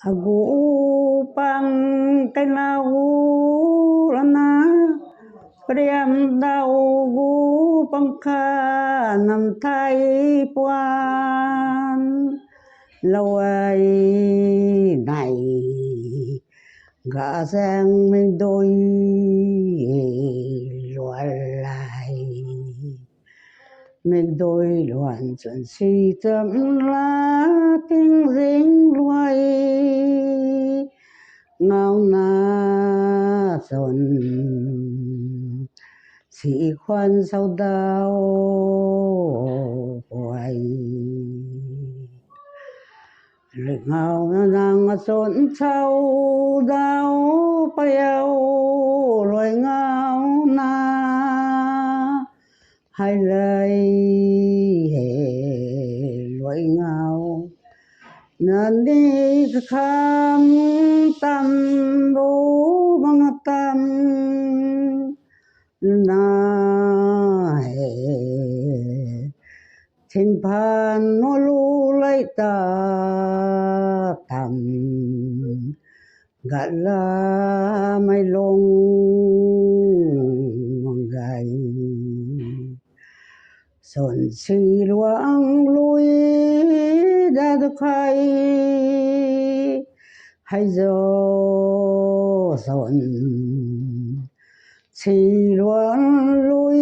agu pang kenau lana priam dau gu pangkha nam thai puan lâu ai này gã giang mình đôi loạn lại mình đôi loạn chuẩn si tâm lá tiếng dính loay ngao na dồn sĩ khoan sau đau hoài lực ngao nàng dồn sau đau bao loài ngao na hai lời loài ngao nên đi khám tâm bố bằng tâm na thiên phan nó lu lấy ta tâm gạt la mai lông gầy sồn si luang lui đã được hay do sồn si luang lui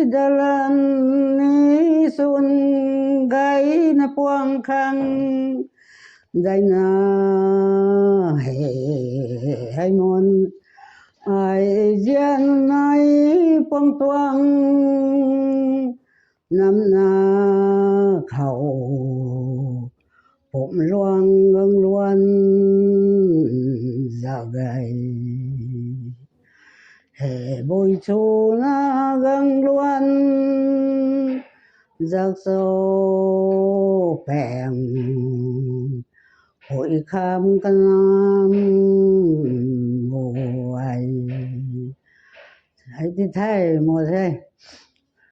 đã lần ni sồn gầy na puang khang dai na hay mon ai gian ai quang toang năm na khẩu bụng loang ngân loan dạ gầy hệ bôi chu na gân loan giặc sâu bèn hội khám căn ngồi hãy đi thay một thế